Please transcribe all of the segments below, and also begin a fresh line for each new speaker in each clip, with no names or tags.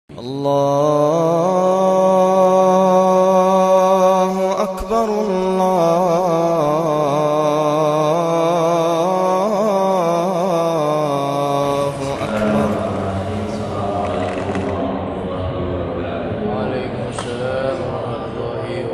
الله أكبر الله أكبر.
وعليكم السلام ورحمة الله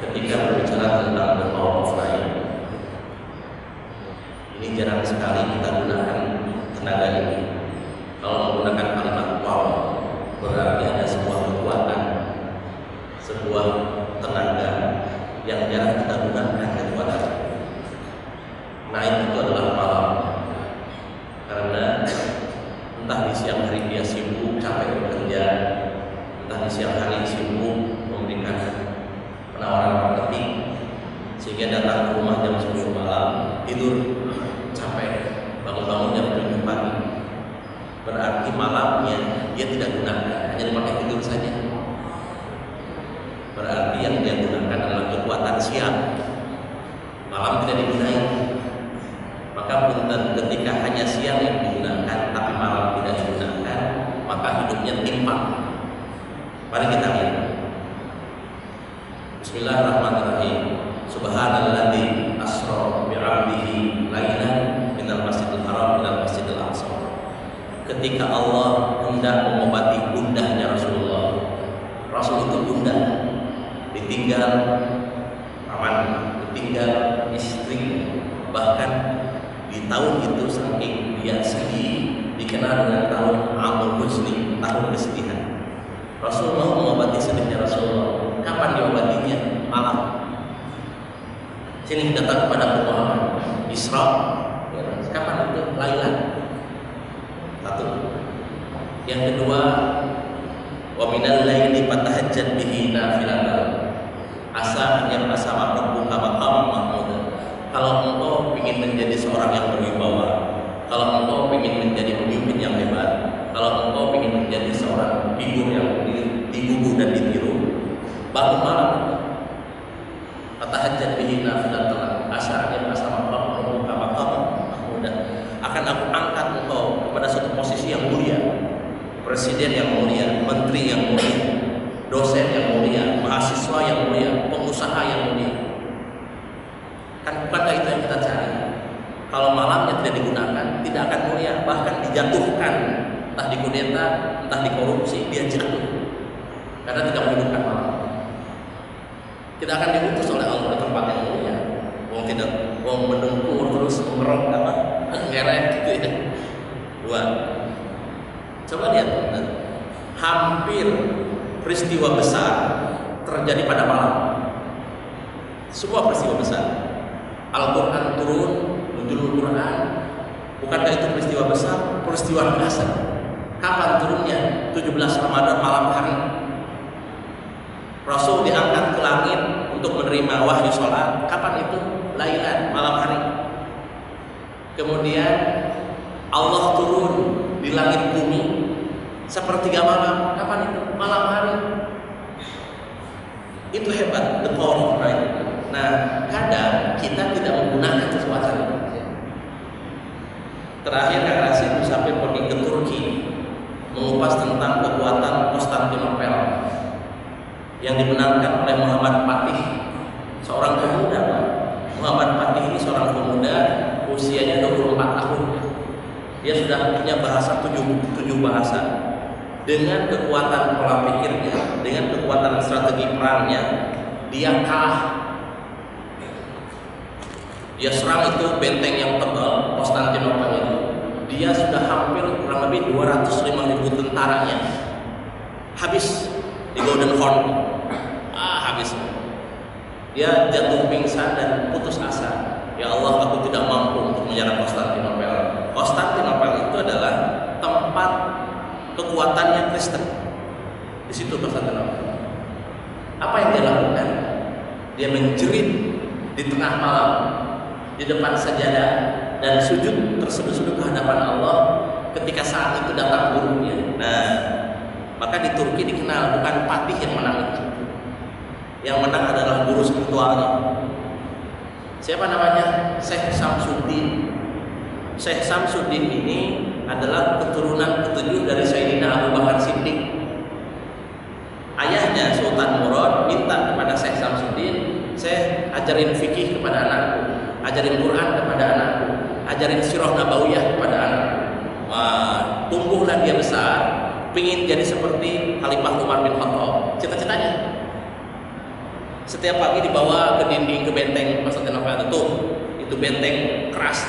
Ketika berbicara tentang the power of life, ini jarang sekali kita gunakan tenaga ini. Kalau menggunakan kalimat power, berarti ada sebuah kekuatan, sebuah tenaga yang jarang kita gunakan kekuatan. Nah, itu adalah malam. Karena entah di siang hari dia sibuk capek bekerja, entah di siang hari sibuk memberikan penawaran marketing, sehingga datang ke rumah jam 10 malam, tidur capek, bangun-bangun jam 7 pagi. Berarti malamnya dia tidak gunakan, hanya dipakai tidur saja. Berarti yang dia gunakan adalah kekuatan siang, malam tidak digunakan. Maka punten ketika hanya siang yang digunakan tapi malam tidak digunakan, maka hidupnya timpang. Mari kita lihat. Bismillahirrahmanirrahim. Subhanalladzi asra bi 'abdihi lailan minal masjidil haram ilal masjidil aqsa. Ketika Allah hendak mengobati bundahnya Rasulullah, Rasul itu bunda, ditinggal paman, ditinggal istri, bahkan di tahun itu saking dia sedih, dikenal dengan tahun Amul Huzni, tahun kesedihan. Rasul mau mengobati sedihnya Rasulullah. Kapan diobatinya? Malam. Sini datang kepada Muhammad, Isra. Kapan itu? Lailan. Satu. Yang kedua, wa minal laili fatahajjat bihi nafilatan asa an yab'asa rabbuka maqaman mahmuda. Kalau engkau ingin menjadi seorang yang berwibawa, kalau engkau ingin menjadi pemimpin yang hebat, kalau engkau ingin menjadi seorang figur yang digugu dan ditiru, bangun malam, fatahajjat bihi nafilatan asa an yab'asa rabbuka maqaman mahmuda. Akan aku angkat engkau kepada suatu posisi yang mulia, presiden yang mulia, menteri yang mulia, dosen yang mulia, mahasiswa yang mulia, pengusaha yang mulia. Kan bukankah itu yang kita cari? Kalau malamnya tidak digunakan, tidak akan mulia, bahkan dijatuhkan, entah dikudeta, entah dikorupsi, dia jatuh karena tidak menghidupkan malam. Tidak akan diutus oleh Allah di tempat yang mulia. Wong tidak, wong mendengkur terus mengerok apa, ngerek gitu ya. Dua. Coba lihat, hampir peristiwa besar terjadi pada malam. Semua peristiwa besar. Al-Quran turun, nuzulul Quran. Bukankah itu peristiwa besar, peristiwa biasa? Kapan turunnya? 17 Ramadan malam hari. Rasul diangkat ke langit untuk menerima wahyu sholat. Kapan itu? Lailan, malam hari. Kemudian Allah turun di langit bumi sepertiga malam. Kapan itu? Malam hari. Itu hebat, the power of night. Nah, kadang kita tidak menggunakan kekuatan itu. Terakhir Kak Rasid sampai pergi ke Turki mengupas tentang kekuatan Konstantinopel yang dimenangkan oleh Muhammad Fatih, seorang pemuda. Muhammad Fatih ini seorang pemuda usianya 24 tahun. Dia sudah punya bahasa 7 bahasa. Dengan kekuatan pola pikirnya, dengan kekuatan strategi perangnya, dia kalah. Dia serang itu benteng yang tebal, Konstantinopel itu. Dia sudah hampir kurang lebih 205.000 tentaranya habis di Golden Horn. Habis. Dia jatuh pingsan dan putus asa. Ya Allah, aku tidak mampu untuk menyerang Konstantinopel. Konstantinopel itu adalah tempat kekuatannya Kristen. Di situ Konstantinopel. Apa yang dia lakukan? Dia menjerit di tengah malam di depan sajadah dan sujud tersebut-sujud ke hadapan Allah ketika saat itu datang gurunya. Nah, maka di Turki dikenal bukan patih yang menang itu. Yang menang adalah guru spiritualnya. Siapa namanya? Syekh Samsuddin. Syekh Samsuddin ini adalah keturunan ketujuh dari Sayyidina Abu Bakar Siddiq. Ayahnya Sultan Murad minta kepada Syekh Samsuddin, "Syekh, ajarin fikih kepada anakku, ajarin Quran kepada anakku, ajarin sirah nabawiyah kepada anakku." Wah, tumbuhlah dia besar, pingin jadi seperti Khalifah Umar bin Khattab. Cita-citanya. Setiap pagi dibawa ke dinding, ke benteng Konstantinopel itu benteng keras.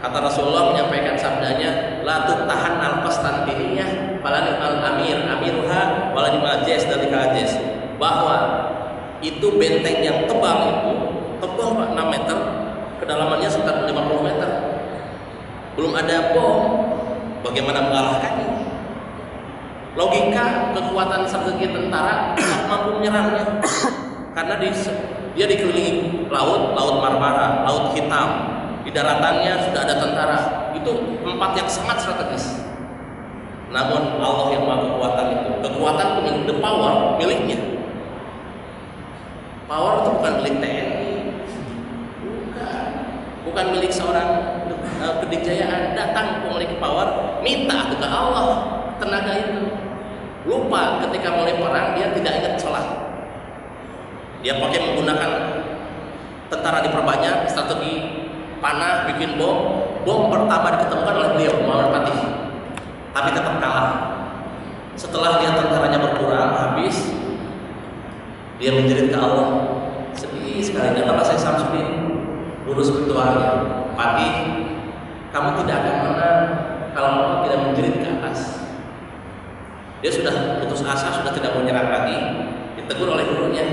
Kata Rasulullah menyampaikan sabdanya, "La tutahan al-Konstantiniyah falani al-amir amiruha walani majlis dari kajis." Bahwa itu benteng yang tebal itu, tebal Pak, 6 meter, kedalamannya sekitar 50 meter. Belum ada bom, bagaimana mengalahkannya? Logika kekuatan strategi tentara tidak mampu menyerangnya karena dia dikelilingi laut Marmara, laut Hitam, di daratannya sudah ada tentara. Itu tempat yang sangat strategis. Namun Allah yang maha kekuatan itu, kekuatan pemilik the power miliknya. Power itu bukan milik TNI, bukan milik seorang kedikjayaan. Datang pemilik power, minta ke Allah tenaga itu. Lupa ketika mulai perang dia tidak ingat sholat. Dia pakai menggunakan tentara diperbanyak, strategi panah, bikin bom. Bom pertama diketemukan oleh beliau, Muhammad Fatih, tapi tetap kalah. Setelah lihat tentaranya berkurang, habis, dia menjerit ke Allah, sedih sekali. Datanglah Syekh Samsuddin, guru spiritualnya, "Fatih, kamu tidak akan menang kalau kamu tidak menjerit ke atas." Dia sudah putus asa, sudah tidak mau menyerang lagi. Ditegur oleh gurunya,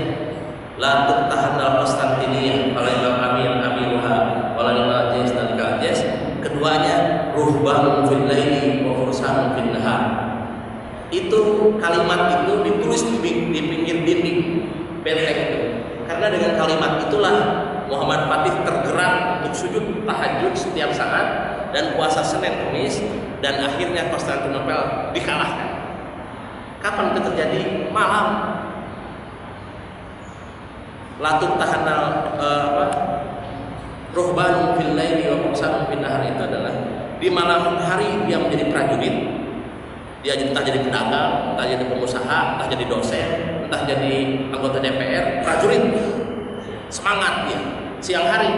"La tuqtahan al-Konstantiniyah wala imam amir amiruha wala majlis dan kajis." Keduanya ruhbanun fil laili wa fursanun fil nahar. Itu kalimat itu ditulis di pinggir dinding benteng itu. Karena dengan kalimat itulah Muhammad Fatih tergerak untuk sujud tahajud setiap saat dan puasa Senin Kamis, dan akhirnya Konstantinopel dikalahkan. Kapan itu terjadi? Malam. Latuk tahanal ruhbanun fil laili wa fursanun fil nahar itu adalah di malam hari dia menjadi prajurit. Dia entah jadi pedagang, entah jadi pengusaha, entah jadi dosen, entah jadi anggota DPR, prajurit. Semangat dia. Siang hari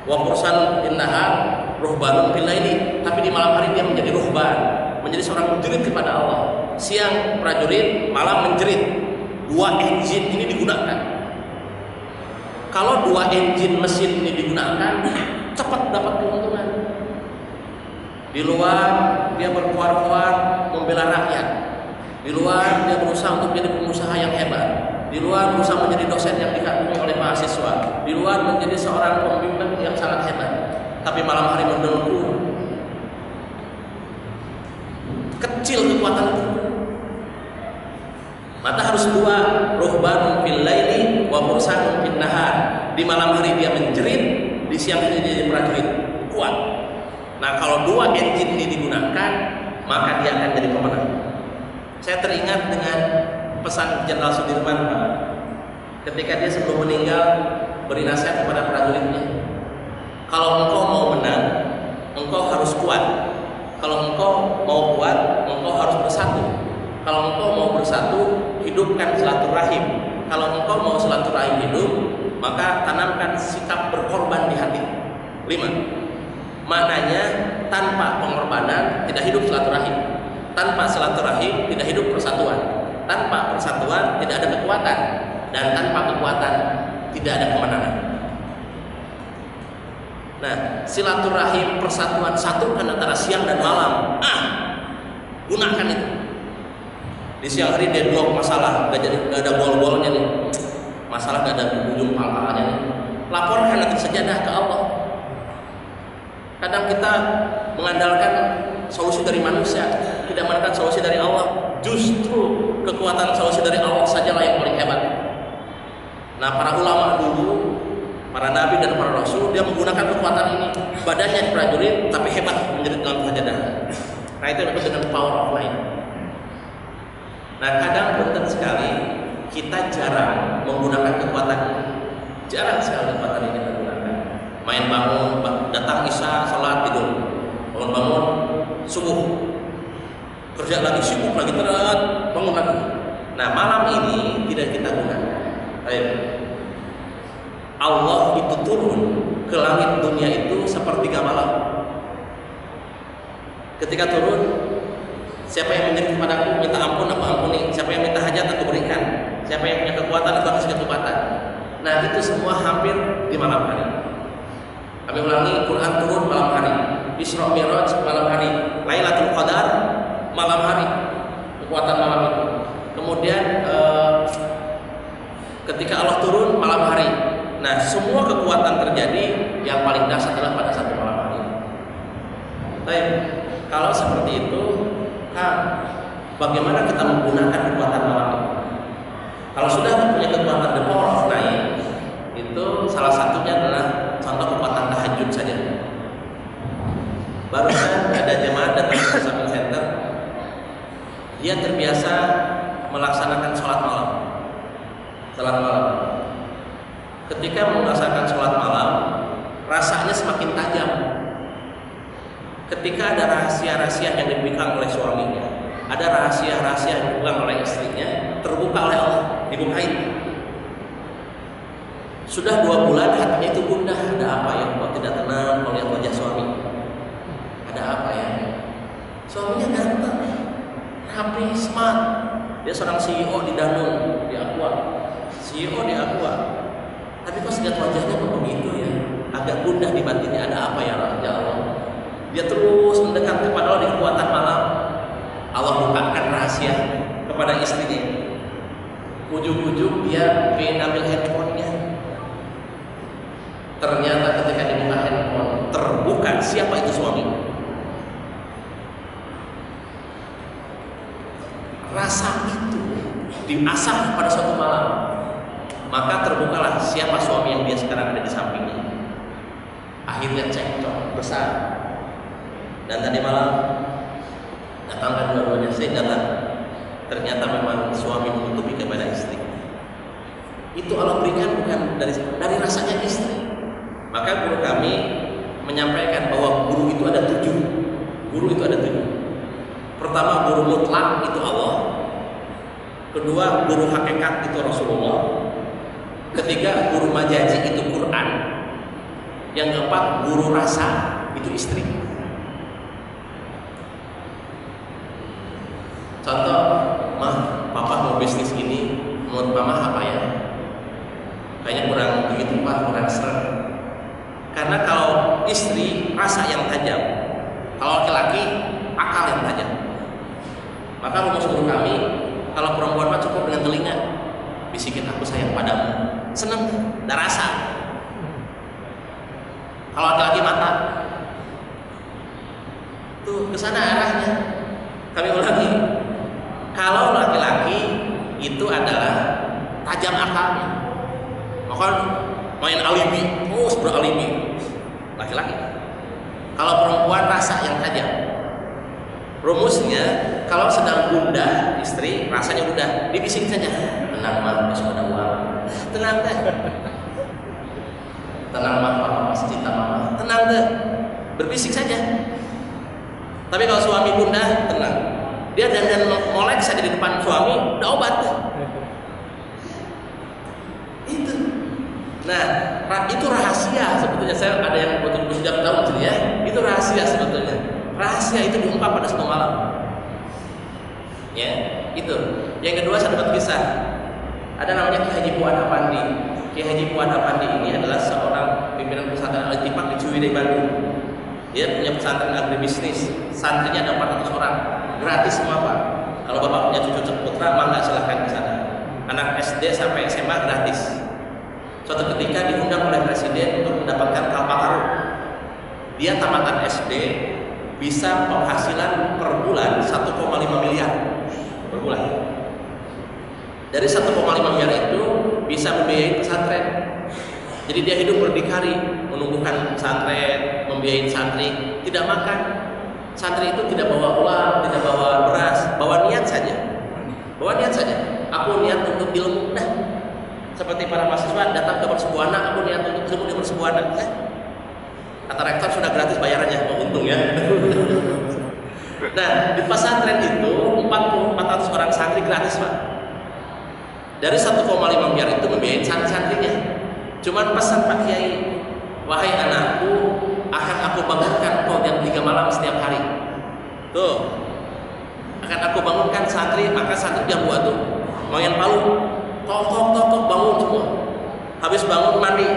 wa fursanun fil nahar ruhbanun fil laili, tapi di malam hari dia menjadi ruhban, menjadi seorang menjerit kepada Allah. Siang prajurit, malam menjerit. 2 engine ini digunakan. Kalau 2 engine mesin ini digunakan, cepat dapat keuntungan. Di luar dia berkuar-kuar membela rakyat. Di luar dia berusaha untuk menjadi pengusaha yang hebat. Di luar berusaha menjadi dosen yang dikagumi oleh mahasiswa. Di luar menjadi seorang pembimbing yang sangat hebat. Tapi malam hari mendengkur. Kecil kekuatan itu. Maka harus 2, ruhbanun fil laili wa fursanun fil nahar. Di malam hari dia menjerit, di siang hari dia jadi prajurit kuat. Nah, kalau 2 engine ini digunakan, maka dia akan jadi pemenang. Saya teringat dengan pesan Jenderal Sudirman, Pak, ketika dia sebelum meninggal beri nasihat kepada prajuritnya. Kalau engkau mau menang, engkau harus kuat. Kalau engkau mau kuat, engkau harus bersatu. Kalau engkau mau bersatu, hidupkan silaturahim. Kalau engkau mau silaturahim hidup, maka tanamkan sikap berkorban di hati. 5. Maknanya tanpa pengorbanan tidak hidup silaturahim. Tanpa silaturahim tidak hidup persatuan. Tanpa persatuan tidak ada kekuatan. Dan tanpa kekuatan tidak ada kemenangan. Nah, silaturahim, persatuan, satukan antara siang dan malam. Gunakan itu. Di siang hari deadlock masalah, gak ada gol-golnya nih. Masalah gak ada ujung pangkalnya nih. Laporkan nanti sejadah ke Allah. Kadang kita mengandalkan solusi dari manusia, tidak mengandalkan solusi dari Allah. Justru kekuatan solusi dari Allah sajalah yang paling hebat. Nah, para ulama dulu, para nabi dan para rasul, dia menggunakan kekuatan ini. Badannya prajurit, tapi hebat menjadi dalam sajadah. Nah, itu disebut dengan power of mind. Nah, kadang penting sekali kita jarang menggunakan kekuatan ini. Jarang sekali kekuatan ini kita gunakan. Main bangun, datang isya, sholat, tidur. Bangun-bangun, subuh. Kerja lagi, sibuk lagi, bangun lagi. Nah, malam ini tidak kita gunakan. Ayo. Allah itu turun ke langit dunia itu sepertiga malam. Ketika turun, siapa yang menjadi kepadaku minta ampun, aku ampuni. Siapa yang minta hajat, aku berikan. Siapa yang punya kekuatan, aku kasih kekuatan. Nah, itu semua hampir di malam hari. Kami ulangi, Quran turun malam hari, Isra Mi'raj malam hari, Lailatul Qadar malam hari, kekuatan malam itu. Kemudian ketika Allah turun malam hari. Nah, semua kekuatan terjadi yang paling dasar adalah pada satu malam hari. Baik, kalau seperti itu, bagaimana kita menggunakan kekuatan malam itu? Kalau sudah punya kekuatan the power of night, itu salah satunya adalah contoh kekuatan tahajud saja. Barusan ada jemaah datang ke shopping center, dia terbiasa melaksanakan sholat malam. Ketika melaksanakan sholat malam, rasanya semakin tajam. Ketika ada rahasia-rahasia yang dipegang oleh suaminya, ada rahasia-rahasia yang dipegang oleh istrinya, terbuka oleh Allah, dibukain. Sudah 2 bulan hatinya itu gundah. Ada apa ya? Kok tidak tenang melihat wajah suami? Ada apa ya? Suaminya ganteng, rapi, smart. Dia seorang CEO di Danone, di Aqua. CEO di Aqua. Tapi kok lihat wajahnya kok begitu ya? Agak gundah di batinnya. Ada apa ya Allah? Dia terus mendekat kepada Allah di kekuatan malam. Allah bukakan rahasia kepada istrinya. Ujung-ujung dia pengen ambil handphonenya. Ternyata ketika dibuka handphone, terbuka siapa itu suami. Rasa itu diasah pada suatu malam, maka terbukalah siapa suami yang dia sekarang ada di sampingnya. Akhirnya cekcok besar. Dan tadi malam datangkan dua-duanya, saya datang. Ternyata memang suami menutupi kepada istri. Itu Allah berikan bukan dari rasanya istri. Maka guru kami menyampaikan bahwa guru itu ada 7. Guru itu ada 7. Pertama, guru mutlak itu Allah. Kedua, guru hakikat itu Rasulullah. Ketiga, guru majazi itu Quran. Yang keempat, guru rasa itu istri. Contoh, papa mau bisnis ini, menurut mama apa ya? Kayaknya kurang begitu pak, kurang seret. Karena kalau istri rasa yang tajam, kalau laki-laki akal yang tajam. Maka rumus guru kami, kalau perempuan mah cukup dengan telinga, bisikin aku sayang padamu, seneng, dan rasa. Kalau laki-laki mata, tuh kesana arahnya. Kami ulangi, kalau laki-laki itu adalah tajam akalnya, maka main alibi, terus beralibi. Laki-laki. Kalau perempuan rasa yang tajam. Rumusnya, kalau sedang gundah istri, rasanya gundah, dibisik saja. Tenang mah, besok ada uang. Tenang deh. Tenang mah, papa masih cinta mama. Tenang deh. Berbisik saja. Tapi kalau suami gundah, tenang. Dia dandan molek saja di depan suami, udah obat deh. Itu. Nah, itu rahasia sebetulnya. Saya ada yang betul-betul jam tahu jadi ya. Itu rahasia sebetulnya. Rahasia itu diungkap pada satu malam. Ya, itu. Yang kedua saya dapat kisah. Ada namanya Ki Haji Fuad Apandi. Ki Haji Fuad Apandi ini adalah seorang pimpinan pesantren Al-Ittifaq di Ciwidey, Bandung. Dia punya pesantren agribisnis. Santrinya ada 400 orang. Gratis semua, Pak. Kalau Bapak punya cucu putra, mangga silahkan ke sana. Anak SD sampai SMA gratis. Suatu ketika diundang oleh presiden untuk mendapatkan kapal karung. Dia tamatan SD bisa penghasilan per bulan 1,5 miliar per bulan. Dari 1,5 miliar itu bisa membiayai pesantren. Jadi dia hidup berdikari, menumbuhkan pesantren, membiayai santri, tidak makan. Santri itu tidak bawa uang, tidak bawa beras, bawa niat saja. Bawa niat saja. Aku niat untuk ilmu. Nah, seperti para mahasiswa datang ke Mercubuana, aku niat untuk ilmu di Mercubuana. Kata rektor sudah gratis bayarannya, untung ya. Nah, di pesantren itu 400 orang santri gratis, Pak. Dari 1,5 miliar itu membiayai santri-santrinya. Cuman pesan Pak Kiai, wahai anakku, akan aku bangunkan kau jam 3 malam setiap hari. Tuh, akan aku bangunkan santri, maka santri jam 2 tuh main palu, tok bangun semua. Habis bangun mandi,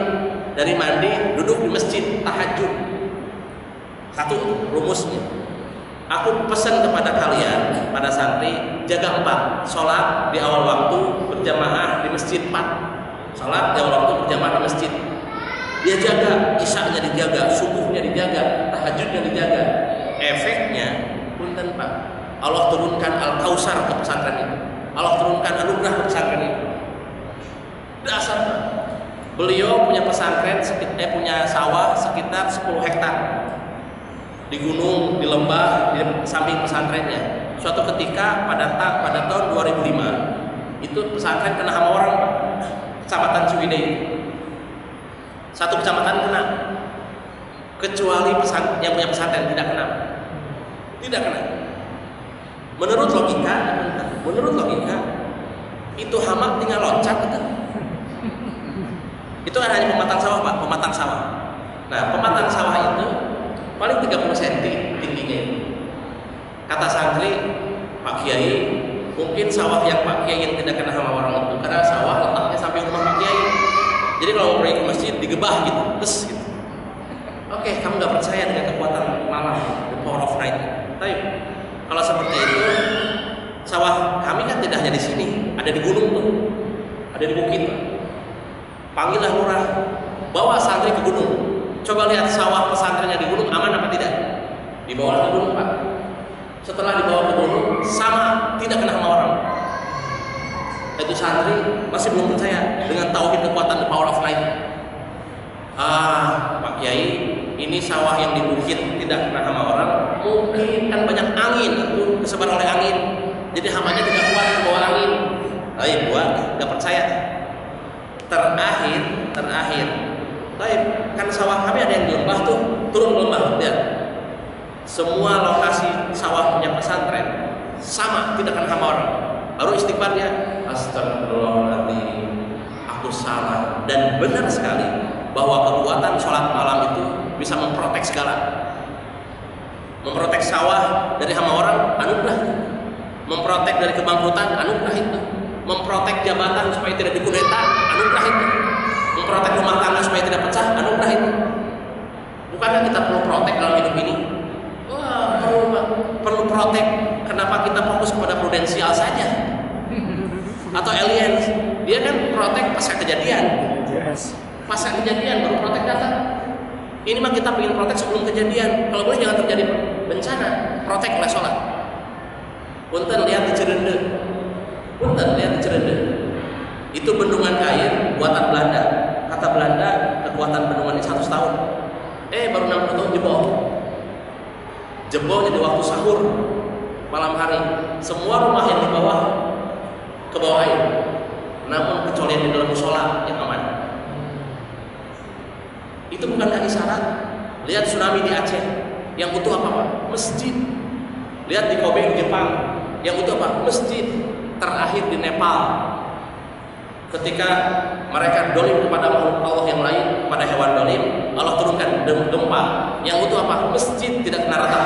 dari mandi duduk di masjid tahajud. Satu rumusnya. Aku pesan kepada kalian, pada santri, jaga 4, sholat di awal waktu berjamaah di masjid 4, sholat di awal waktu berjamaah di masjid. Dia jaga, isya-nya dijaga, subuhnya dijaga, tahajudnya dijaga. Efeknya, punten Pak, Allah turunkan Al-Kausar ke pesantren itu. Allah turunkan anugerah ke pesantren itu. Dasar Pak. Beliau punya pesantren, punya sawah sekitar 10 hektar. Di gunung, di lembah, di samping pesantrennya. Suatu ketika pada tahun 2005 itu pesantren kena hama orang, kecamatan Ciwidey. Satu kecamatan kena, kecuali yang punya pesantren tidak kena. Tidak kena. Menurut logika, itu hama tinggal loncat gitu. Itu hanya pematang sawah, Pak, pematang sawah. Nah, pematang sawah itu paling 30 cm tingginya. Kata santri, Pak Kiai, mungkin sawah yang Pak Kiai yang tidak kena hama orang itu karena sawah letaknya sampai rumah Pak Kiai. Jadi kalau mau pergi ke masjid digebah gitu, terus gitu. Oke, kamu nggak percaya dengan kekuatan malam, the power of night. Tapi kalau seperti itu, sawah kami kan tidak hanya di sini, ada di gunung tuh, ada di bukit. Panggillah lurah, bawa santri ke gunung. Coba lihat sawah pesantrennya di gunung aman apa tidak? Dibawa ke gunung, Pak. Setelah dibawa ke gunung, sama, tidak kena hama orang. Itu santri masih belum percaya dengan tauhid kekuatan the power of light. Pak Kiai, ini sawah yang di bukit tidak kena hama orang, mungkin kan banyak angin, itu kesebar oleh angin. Jadi hamanya tidak kuat bawa angin. Ayo buat, nggak percaya. Terakhir. Baik, kan sawah kami ada yang di lembah tuh, turun ke lembah, lihat. Semua lokasi sawah punya pesantren sama, tidak akan hama orang. Baru istighfar dia, astagfirullahaladzim, aku salah. Dan benar sekali bahwa kekuatan sholat malam itu bisa memprotek segala. Memprotek sawah dari hama orang, anugerah. Memprotek dari kebangkrutan, anugerah itu. Memprotek jabatan supaya tidak dikudeta, anugerah itu. Memprotek rumah tangga supaya tidak pecah, anugerah itu. Bukankah kita perlu protek dalam hidup ini? Wah, perlu protek. Kenapa kita fokus kepada prudensial saja? Atau aliens? Dia kan protek pasca kejadian. Pasca kejadian baru protek datang. Ini mah kita ingin protek sebelum kejadian. Kalau boleh jangan terjadi bencana, protek oleh sholat. Punten lihat di Cirende. Itu bendungan air buatan Belanda. Kata Belanda kekuatan bendungan ini 100 tahun. Baru 60 tahun jebol. Jebol jadi waktu sahur malam hari. Semua rumah yang di bawah ke bawah air. Namun kecuali yang di dalam musola yang aman. Itu bukankah isyarat? Lihat tsunami di Aceh, yang butuh apa Pak? Masjid. Lihat di Kobe di Jepang, yang butuh apa? Masjid. Terakhir di Nepal, ketika mereka dolim kepada makhluk Allah yang lain, kepada hewan dolim, Allah turunkan gempa. Yang itu apa? Masjid tidak kena rata.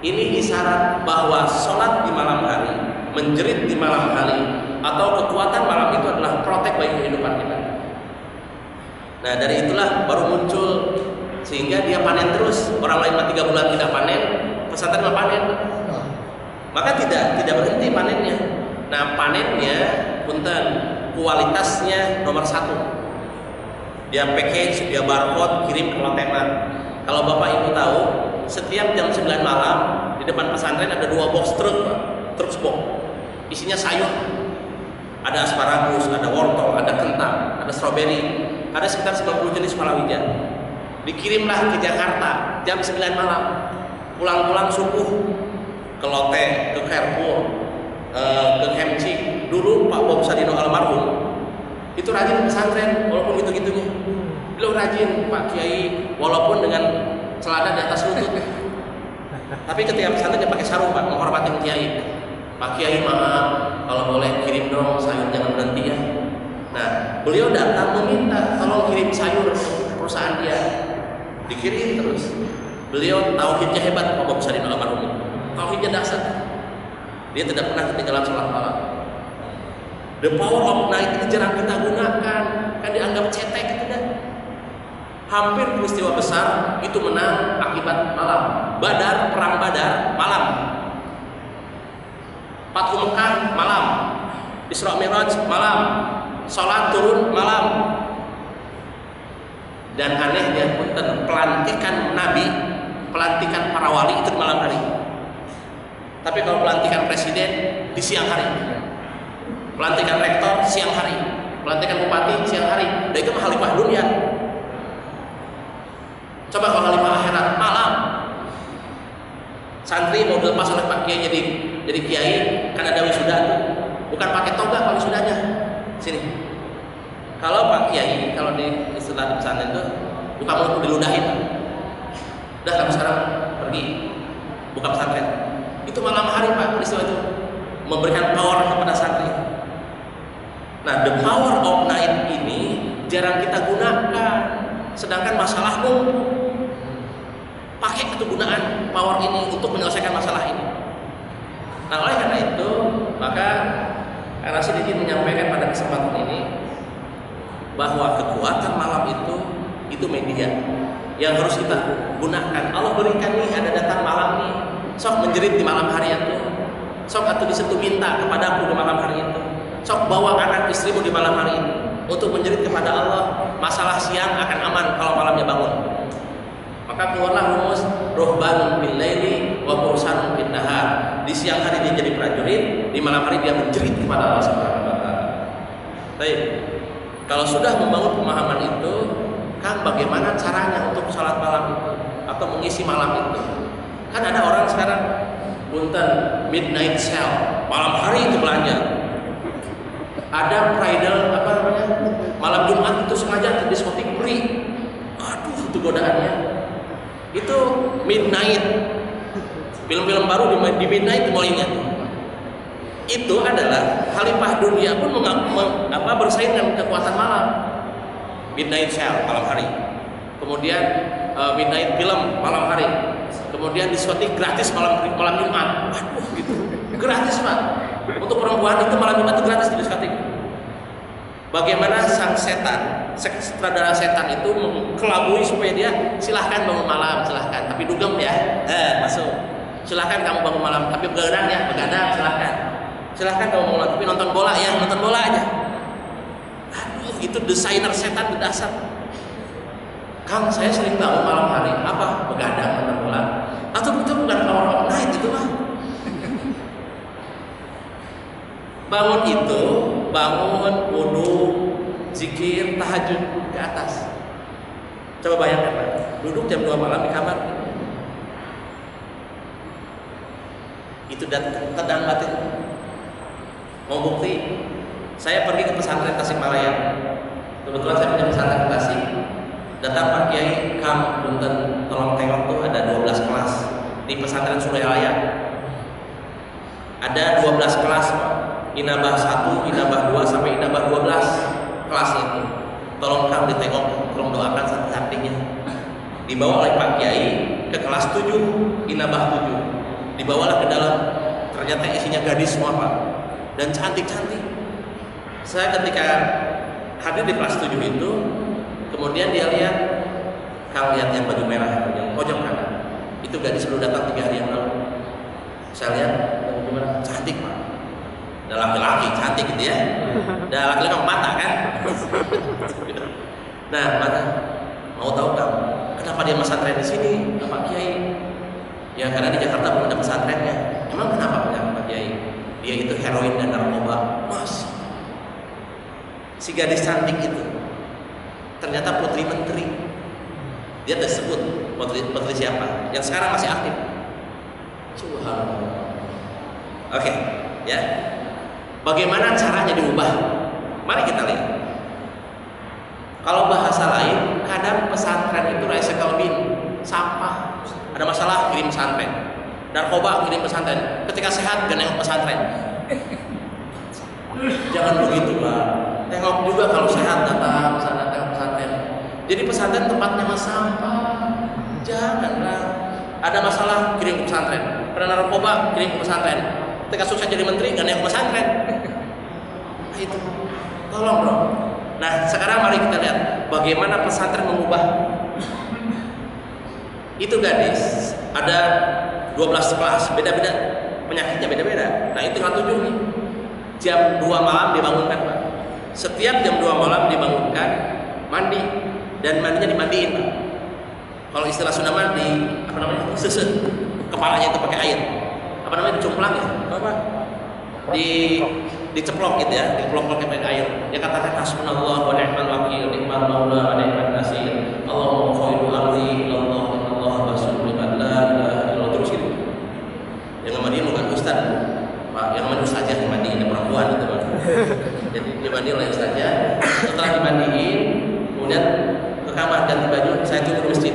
Ini isyarat bahwa sholat di malam hari, menjerit di malam hari, atau kekuatan malam itu adalah protek bagi kehidupan kita. Nah, dari itulah baru muncul, sehingga dia panen terus. Orang lain 3 bulan tidak panen, pesantren mah panen. Maka tidak berhenti panennya. Nah, panennya punten, kualitasnya nomor 1. Dia package, dia barcode, kirim ke kontainer. Kalau Bapak Ibu tahu, setiap jam 9 malam di depan pesantren ada 2 box truk box. Isinya sayur. Ada asparagus, ada wortel, ada kentang, ada stroberi, ada sekitar 90 jenis palawija. Dikirimlah ke Jakarta jam 9 malam. Pulang-pulang subuh ke Lotte, ke Carrefour, ke Kemcik. Dulu Pak Bob Sadino almarhum itu rajin pesantren, walaupun gitu-gitunya. Beliau rajin Pak Kiai, walaupun dengan celana di atas lutut. Tapi ketika pesantren dia pakai sarung Pak, menghormati Kiai. Pak Kiai maaf, kalau boleh kirim dong sayur, jangan berhenti ya. Nah, beliau datang meminta tolong kirim sayur ke perusahaan dia. Dikirim terus. Beliau tauhidnya hebat Pak Bob Sadino almarhum. Tauhidnya dasar. Dia tidak pernah ketinggalan sholat malam. The power of night ini jarang kita gunakan, kan dianggap cetek gitu kan. Hampir peristiwa besar itu menang akibat malam. Perang Badar malam. Fathu Mekah malam. Isra Mi'raj malam. Salat turun malam. Dan anehnya pelantikan Nabi, pelantikan para wali itu malam hari. Tapi kalau pelantikan presiden di siang hari, pelantikan rektor siang hari, pelantikan bupati siang hari, dan itu mah khalifah dunia. Coba kalau khalifah akhirat malam, santri mau dilepas oleh Pak Kiai jadi kiai, kan ada wisuda tuh, bukan pakai toga kalau wisudanya. Sini, kalau Pak Kiai kalau di istilah di pesantren itu buka mulut diludahin. Udah kamu sekarang pergi buka pesantren. Itu malam hari Pak peristiwa itu memberikan power kepada santri. Nah, the power of night ini jarang kita gunakan. Sedangkan masalahmu pakai kegunaan power ini untuk menyelesaikan masalah ini. Nah, oleh karena itu, maka Rasid ingin menyampaikan pada kesempatan ini bahwa kekuatan malam itu media yang harus kita gunakan. Allah berikan nih, ada datang malam nih. Sok menjerit di malam hari itu, sok atau disentuh minta kepadaku di malam hari itu, sok bawa anak istrimu di malam hari itu untuk menjerit kepada Allah. Masalah siang akan aman kalau malamnya bangun. Maka keluarlah rumus ruhbanun bil laili wa fursanun bin nahar. Di siang hari dia jadi prajurit, di malam hari dia menjerit kepada Allah Subhanahu wa taala. Baik. Kalau sudah membangun pemahaman itu, kan bagaimana caranya untuk salat malam itu atau mengisi malam itu? Kan ada orang sekarang punten midnight sale, malam hari itu belanja. Ada bridal apa namanya? Malam Jumat itu sengaja ke diskotik free. Aduh, itu godaannya. Itu midnight. Film-film baru di midnight mulainya. Itu adalah khalifah dunia pun bersaing dengan kekuatan malam. Midnight sale malam hari. Kemudian midnight film malam hari. Kemudian diskotik gratis malam Jumat. Waduh gitu. Gratis Pak. Untuk perempuan itu malam Jumat itu gratis di diskotik. Bagaimana sang setan, sutradara setan itu mengkelabui supaya dia silahkan bangun malam, silahkan. Tapi dugem ya, masuk. Silahkan kamu bangun malam, tapi begadang ya, begadang silahkan. Silahkan kamu bangun malam, tapi nonton bola ya, nonton bola aja. Aduh, itu desainer setan berdasar. Kang, saya sering bangun malam hari, apa? Begadang nonton bola. Atau itu bukan power of night itu mah. Bangun itu, bangun, wudu, zikir, tahajud ke atas. Coba bayangkan Pak, duduk jam 2 malam di kamar. Itu tendang batin. Mau bukti? Saya pergi ke pesantren Tasikmalaya. Kebetulan saya punya pesantren Tasik. Datang Pak Kiai, kamu punten tolong tengok tuh ada 12 kelas di pesantren Suralaya. Ada 12 kelas Pak. Inabah 1, Inabah 2 sampai Inabah 12 kelasnya itu. Tolong kamu ditengok, tolong doakan santri-santrinya. Dibawa oleh Pak Kiai ke kelas 7, Inabah 7. Dibawalah ke dalam. Ternyata isinya gadis semua Pak, dan cantik-cantik. Saya ketika hadir di kelas 7 itu, kemudian dia lihat, Kang lihat yang baju merah yang pojok kanan, itu gadis baru datang 3 hari yang lalu. Saya lihat baju merah, cantik Pak. Ada laki-laki cantik gitu ya. Ada laki-laki mata kan. Nah, mata mau tahu Kang, kenapa dia pesantren di sini, Pak Kiai? Ya karena di Jakarta belum ada pesantrennya. Emang kenapa Pak Kiai? Dia itu heroin dan narkoba. Mas, si gadis cantik itu ternyata putri menteri. Dia tersebut putri siapa? Yang sekarang masih aktif. Subhanallah. Oke, ya. Bagaimana caranya diubah? Mari kita lihat. Kalau bahasa lain, kadang pesantren itu raisa kalbin, sampah. Ada masalah kirim pesantren. Narkoba kirim pesantren. Ketika sehat gak nengok pesantren. Jangan begitu Pak. Tengok juga kalau sehat datang pesantren. Jadi pesantren tempatnya sampah. Janganlah. Ada masalah kirim ke pesantren. Ada narkoba kirim ke pesantren. Ketika sukses jadi menteri gak nengok pesantren. Nah itu. Tolong bro. Nah sekarang mari kita lihat bagaimana pesantren mengubah. Itu gadis ada 12 kelas, beda-beda penyakitnya beda-beda. Nah itu tinggal 7 nih. Jam 2 malam dibangunkan Pak. Setiap jam 2 malam dibangunkan, mandi, dan mandinya dimandiin Pak. Kalau istilah Sunda mandi, apa namanya? Sesek. Kepalanya itu pakai air. Apa namanya? Dicumplang ya? Apa? Diceplok gitu ya, diceplok pakai air. Dia katakan hasbunallah wa ni'mal wakil, ni'mal maula wa ni'man nasir. Allahumma khairu amri ilallah innallaha rasulun la ilaha illallah. Terus gitu. Yang mandiin bukan ustaz, Pak. Yang mandiin ustazah yang mandiin perempuan itu Pak. Jadi dimandiin oleh ustazah. Setelah dimandiin, kemudian ke kamar ganti baju, saya turun ke masjid.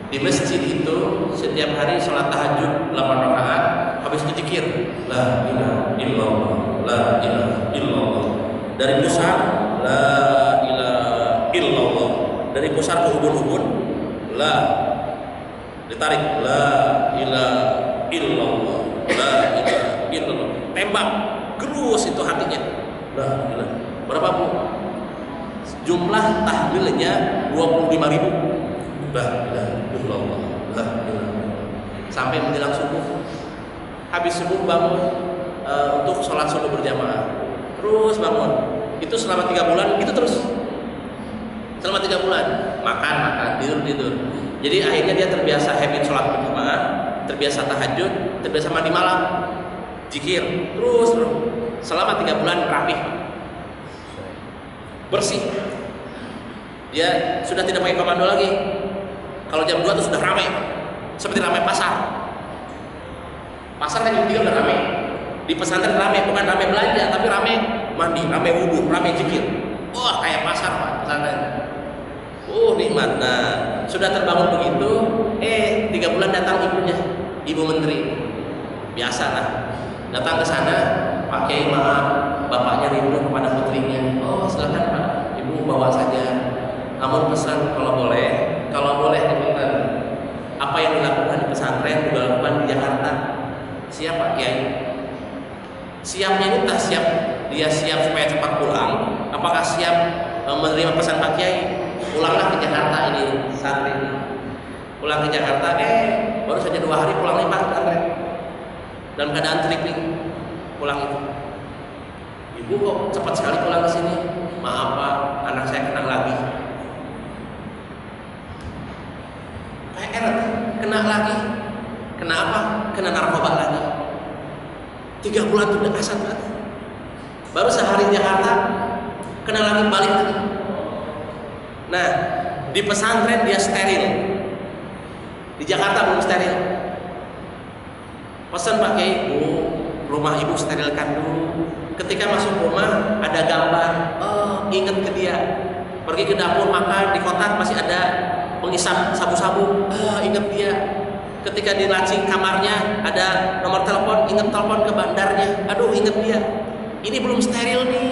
Di masjid itu setiap hari sholat tahajud 8 rakaat, habis itu zikir la ilaha illallah, la ilaha illallah. Dari pusar la ilaha illallah, dari pusar ke ubun-ubun la, ditarik la ilaha illallah, la ilaha illallah. Tembak gerus itu hatinya. La ilaha. Berapa Bu? Jumlah tahlilnya 25.000. La ilaha illallah, la ilaha. Sampai menjelang subuh. Habis subuh bangun untuk sholat subuh berjamaah. Terus bangun. Itu selama 3 bulan itu terus. Selama 3 bulan makan, tidur. Jadi akhirnya dia terbiasa habit sholat berjamaah, terbiasa tahajud, terbiasa mandi malam, zikir, terus. Selama 3 bulan rapih, bersih. Dia sudah tidak pakai komando lagi. Kalau jam 2 itu sudah ramai, seperti ramai pasar. Pasar kan jam 3 udah ramai. Di pesantren ramai, bukan ramai belanja, tapi ramai mandi, ramai wudhu, ramai zikir. Wah, kayak pasar Pak pesantren. Nikmat. Nah, sudah terbangun begitu, 3 bulan datang ibunya, ibu menteri. Biasa lah. Datang ke sana, Pak Kiai maaf, bapaknya rindu kepada putrinya. Oh, silakan Pak, ibu bawa saja. Namun pesan kalau boleh diminta. Apa yang dilakukan di pesantren juga dilakukan di Jakarta. Siap Pak Kiai? Siapnya ini tak siap, dia siap supaya cepat pulang. Apakah siap menerima pesan Pak Kiai? Pulanglah ke Jakarta ini santri. Pulang ke Jakarta, baru saja 2 hari pulang nih Pak santri. Dalam keadaan tripping pulang itu. Ibu kok cepat sekali pulang ke sini? Maaf Pak, anak saya kena lagi. Kena lagi. Kena apa? Kena narkoba lagi. 3 bulan sudah kasar banget. Baru sehari di Jakarta, kena lagi, balik lagi. Nah, di pesantren dia steril. Di Jakarta belum steril. Pesan Pak Kiai, rumah ibu sterilkan dulu. Ketika masuk rumah ada gambar. Oh, ingat ke dia. Pergi ke dapur makan di kotak masih ada pengisap sabu-sabu. Ingat dia. Ketika di laci kamarnya ada nomor telepon, ingat telepon ke bandarnya. Aduh, ingat dia. Ini belum steril nih.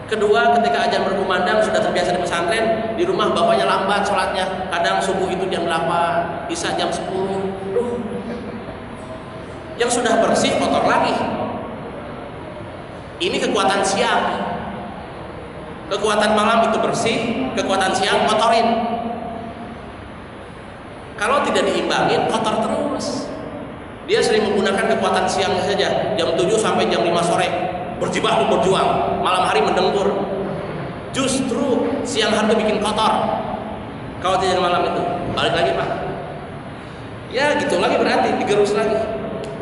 Kedua, ketika azan berkumandang sudah terbiasa di pesantren, di rumah bapaknya lambat sholatnya. Kadang subuh itu jam 8, isya jam 10. Duh. Yang sudah bersih kotor lagi. Ini kekuatan siang. Kekuatan malam itu bersih, kekuatan siang kotorin. Kalau tidak diimbangin, kotor terus. Dia sering menggunakan kekuatan siang saja, jam 7 sampai jam 5 sore, berjibaku berjuang, malam hari mendengkur. Justru siang hari itu bikin kotor. Kalau tidak malam itu, balik lagi Pak. Ya gitu lagi berarti, digerus lagi.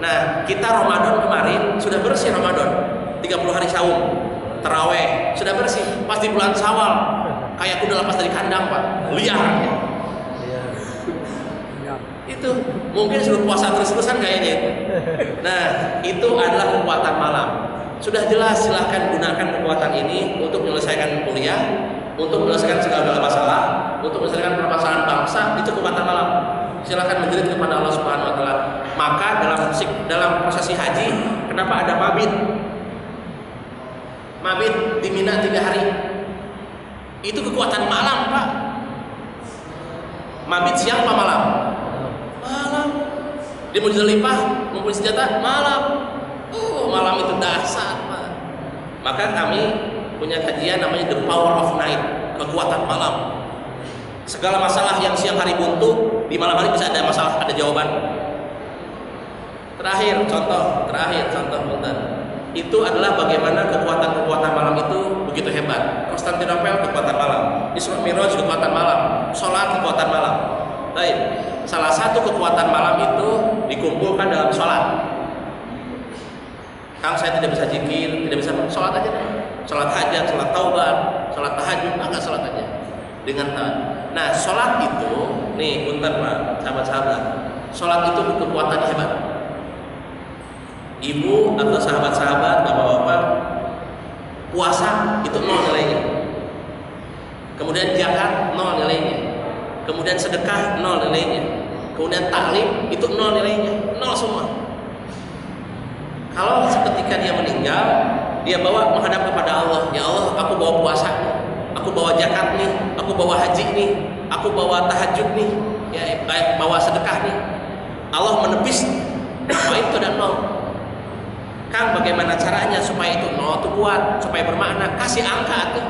Nah, kita Ramadan kemarin sudah bersih Ramadan, 30 hari saum, terawih, sudah bersih. Pas di bulan Syawal, kayak kuda lepas dari kandang Pak, liar. Itu mungkin sudah puasa terus-terusan kayaknya itu. Nah, itu adalah kekuatan malam. Sudah jelas, silahkan gunakan kekuatan ini untuk menyelesaikan kuliah, untuk menyelesaikan segala masalah, untuk menyelesaikan permasalahan bangsa. Itu kekuatan malam. Silahkan menjerit kepada Allah Subhanahu Wa Taala. Maka dalam prosesi haji, kenapa ada mabit? Mabit di Mina 3 hari. Itu kekuatan malam Pak. Mabit siang apa malam? Malam. Di Muzdalifah ngumpul senjata malam. Malam itu dahsyat Pak. Maka kami punya kajian namanya The Power of Night, kekuatan malam. Segala masalah yang siang hari buntu, di malam hari bisa ada masalah, ada jawaban. Terakhir contoh bentar. Itu adalah bagaimana kekuatan-kekuatan malam itu begitu hebat. Konstantinopel kekuatan malam, Isra Mi'raj kekuatan malam, sholat kekuatan malam. Baik, salah satu kekuatan malam itu dikumpulkan dalam sholat. Kang, saya tidak bisa zikir, tidak bisa sholat aja deh. Sholat hajat, sholat taubat, sholat tahajud, agak sholat aja dengan taat. Nah, sholat itu, nih, bentar Pak, sahabat-sahabat, sholat itu kekuatannya hebat. Ibu atau sahabat-sahabat, bapak-bapak, puasa itu 0 nilainya. Kemudian zakat 0 nilainya. Kemudian sedekah 0 nilainya. Kemudian taklim itu 0 nilainya, 0 semua. Kalau seketika dia meninggal, dia bawa menghadap kepada Allah. Ya Allah, aku bawa puasa nih, aku bawa zakat nih, aku bawa haji nih, aku bawa tahajud nih, ya bawa sedekah nih. Allah menepis bahwa itu ada 0. Kang, bagaimana caranya supaya itu 0 itu kuat, supaya bermakna? Kasih angka tuh.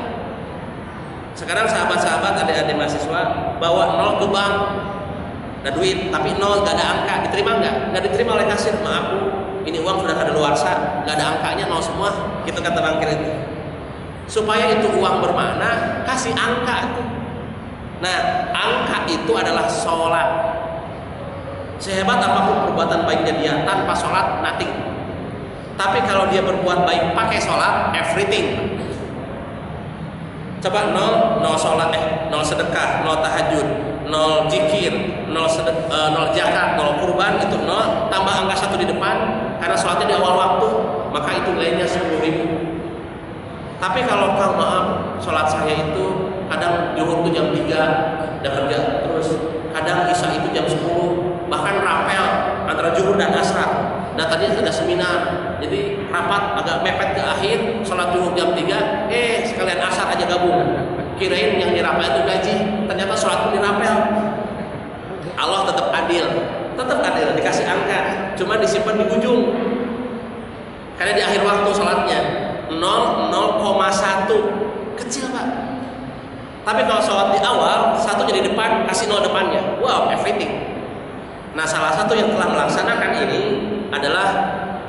Sekarang sahabat-sahabat, adik-adik mahasiswa bawa 0 ke bank, ada duit, tapi 0 gak ada angka, diterima nggak? Nggak diterima oleh kasir. Maaf Bu, ini uang sudah kadaluarsa, gak ada angkanya, 0 semua. Kita kata bankir itu. Supaya itu uang bermakna, kasih angka itu. Nah, angka itu adalah sholat. Sehebat apapun perbuatan baiknya dia, tanpa sholat nothing. Tapi kalau dia berbuat baik pakai sholat, everything. Coba 0 sholat, 0 sedekah, 0 tahajud, 0 zikir, 0 zakat, 0 kurban, itu 0, tambah angka 1 di depan, karena sholatnya di awal waktu, maka itu nilainya 10.000. Tapi kalau kau maaf, sholat saya itu kadang zuhur itu jam 3, dan kerja terus, kadang isya itu jam 10, bahkan rapel antara zuhur dan asar. Dan tadi ada seminar, jadi rapat agak mepet ke akhir, sholat zuhur jam 3, sekalian asar aja gabung. Kirain yang dirapel itu gaji, ternyata sholat pun dirapel. Allah tetap adil, dikasih angka, cuma disimpan di ujung. Karena di akhir waktu sholatnya 0,1, kecil Pak. Tapi kalau sholat di awal, 1 jadi depan, kasih 0 depannya, wow, everything. Nah, salah satu yang telah melaksanakan ini adalah,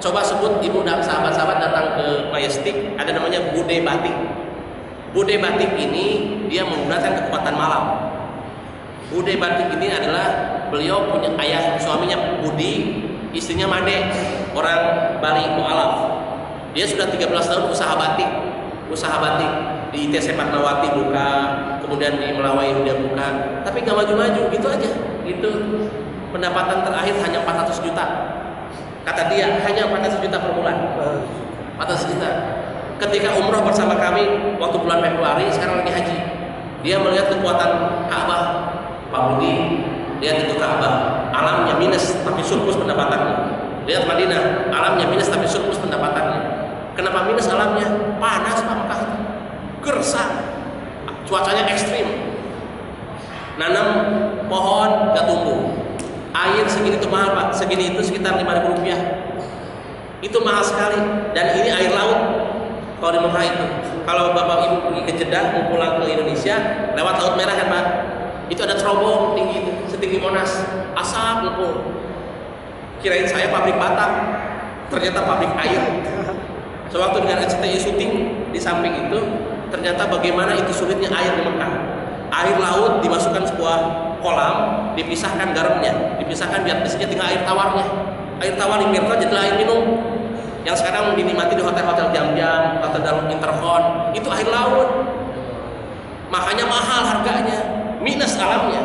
coba sebut ibu dan sahabat-sahabat datang ke Majestic, ada namanya Bude Batik. Bude Batik ini dia menggunakan kekuatan malam. Bude Batik ini adalah beliau punya ayah, suaminya Budi, istrinya Made, orang Bali Mualaf. Dia sudah 13 tahun usaha batik di ITC Fatmawati buka, kemudian di Melawai dia buka, tapi nggak maju-maju, gitu aja. Gitu. Pendapatan terakhir hanya 400 juta. Kata dia, hanya 400 juta per bulan. 400 juta. Ketika umroh bersama kami waktu bulan Februari, sekarang lagi haji, dia melihat kekuatan Ka'bah. Pak Budi lihat itu Ka'bah, alam minus tapi surplus pendapatannya. Lihat Madinah, alamnya minus tapi surplus pendapatannya. Kenapa minus alamnya? Panas Pak Mekah, gersang, cuacanya ekstrim. Nanam pohon gak tumbuh. Air segini itu mahal Pak, segini itu sekitar 5.000 rupiah. Itu mahal sekali. Dan ini air laut. Kalau di Mekah itu, kalau Bapak Ibu pergi ke Jeddah mau pulang ke Indonesia lewat Laut Merah kan Pak, itu ada cerobong tinggi itu, setinggi Monas, asap ngepul. Kirain saya pabrik Batam, ternyata pabrik air. Sewaktu dengan RCTI syuting di samping itu, ternyata bagaimana itu sulitnya air di Mekah. Air laut dimasukkan sebuah kolam, dipisahkan garamnya, dipisahkan biar isinya tinggal air tawarnya. Air tawar dipilter jadi air minum. Yang sekarang dinikmati di hotel-hotel jam-jam, hotel dalam Intercon, itu air laut. Makanya mahal harganya, minus alamnya.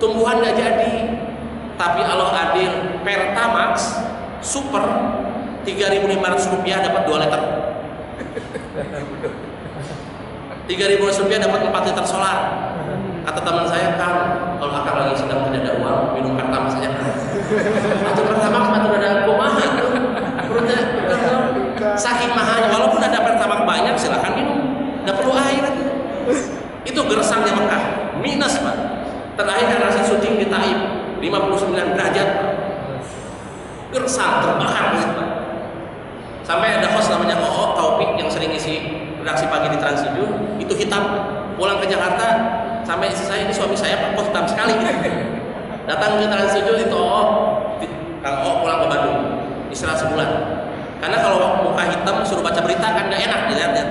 Tumbuhan nggak jadi. Tapi Allah adil, Pertamax Super 3.500 rupiah dapat 2 liter. 3.500 rupiah dapat 4 liter solar. Kata teman saya, Kang, kalau akang lagi sedang tidak ada uang, minum Pertamax saja. Atau Pertamax atau ada mahal. Perutnya saking mahalnya, walaupun ada Pertamax banyak, silahkan minum. Nggak perlu air. Itu gersangnya Mekah, minus Pak. Terakhir kan hasil syuting di Taif, 59 derajat Pak. Gersang, terbakar gitu Pak. Sampai ada host namanya Oo Taufik yang sering ngisi redaksi pagi di Trans 7, itu hitam. Pulang ke Jakarta, sampai istri saya, ini suami saya Pak, kok hitam sekali gitu. Datang ke Trans 7 itu Kang Oo pulang ke Bandung, istirahat sebulan. Karena kalau muka hitam suruh baca berita kan gak enak dilihatnya.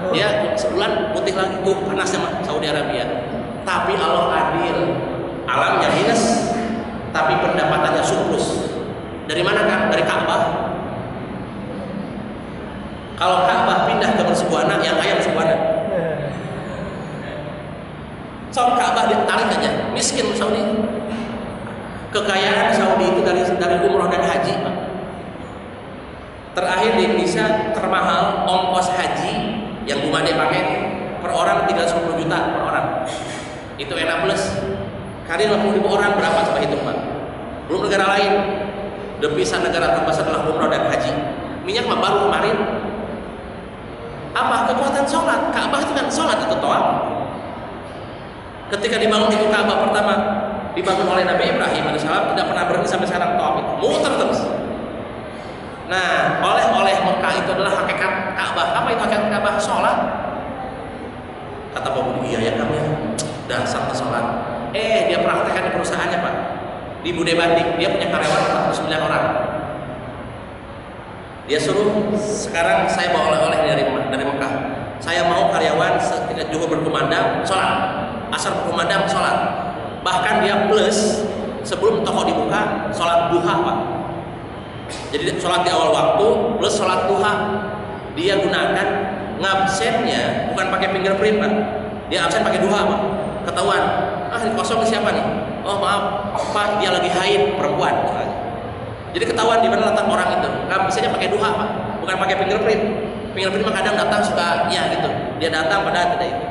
Dia sebulan putih lagi, panasnya mah Saudi Arabia. Tapi Allah adil, alamnya minus, tapi pendapatannya surplus. Dari mana Kang? Dari Ka'bah. Kalau Ka'bah pindah ke Mercubuana, yang kaya Mercubuana. Soal Ka'bah ditarik aja, miskin Saudi. Kekayaan Saudi itu dari umroh dan haji Pak. Terakhir di Indonesia termahal ongkos haji yang Bu Made pakai per orang 310 juta per orang. Itu enak plus. Kali 50.000 orang berapa coba hitung Pak? Belum negara lain. Depisan negara terbesar adalah umroh dan haji. Minyak mah baru kemarin. Apa? Kekuatan sholat. Ka'bah itu kan sholat itu toa. Ketika dibangun itu Ka'bah pertama dibangun oleh Nabi Ibrahim alaihissalam, tidak pernah berhenti sampai sekarang toa itu. Muter terus. Nah, oleh Mekah itu adalah hakikat Ka'bah. Apa itu hakikat Ka'bah? Sholat. Kata Pak Budi, iya ya Kang ya. Dasar sholat. Dia praktekkan di perusahaannya Pak. Di Bude Banding, dia punya karyawan 49 orang. Dia suruh, sekarang saya bawa oleh-oleh dari Mekah. Saya mau karyawan ketika juga berkumandang, sholat. Asar berkumandang, sholat. Bahkan dia plus, sebelum toko dibuka, sholat duha Pak. Jadi sholat di awal waktu plus sholat duha. Dia gunakan ngabsennya bukan pakai fingerprint Pak. Dia absen pakai duha Pak. Ketahuan, ini kosong siapa nih? Oh maaf Pak, dia lagi haid perempuan. Jadi ketahuan di mana letak orang itu. Ngabsennya pakai duha Pak, bukan pakai fingerprint. Fingerprint mah kadang datang suka ya gitu. Dia datang pada tidak itu.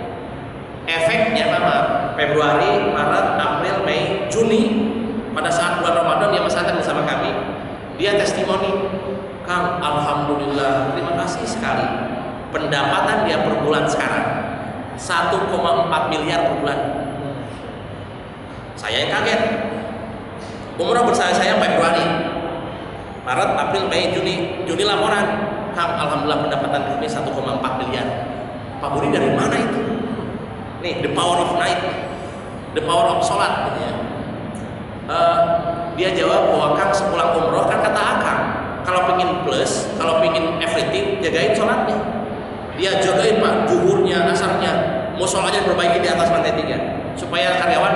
Efeknya Pak, Februari, Maret, April, Mei, Juni, pada saat bulan Ramadan dia masih datang bersama kami. Dia testimoni, Kang, alhamdulillah, terima kasih sekali. Pendapatan dia per bulan sekarang 1,4 miliar per bulan. Saya yang kaget. Umroh bersama saya Februari, Maret, April, Mei, Juni laporan, Kang, alhamdulillah pendapatan kami 1,4 miliar. Pak Budi dari mana itu? Nih, the power of night, the power of sholat gitu ya. Dia jawab bahwa Kang sepulang umroh kan kata Akang, kalau pengen plus, kalau pengen everything, jagain sholatnya. Dia jagain Pak, zuhurnya, asarnya, musolanya diperbaiki di atas lantai 3 supaya karyawan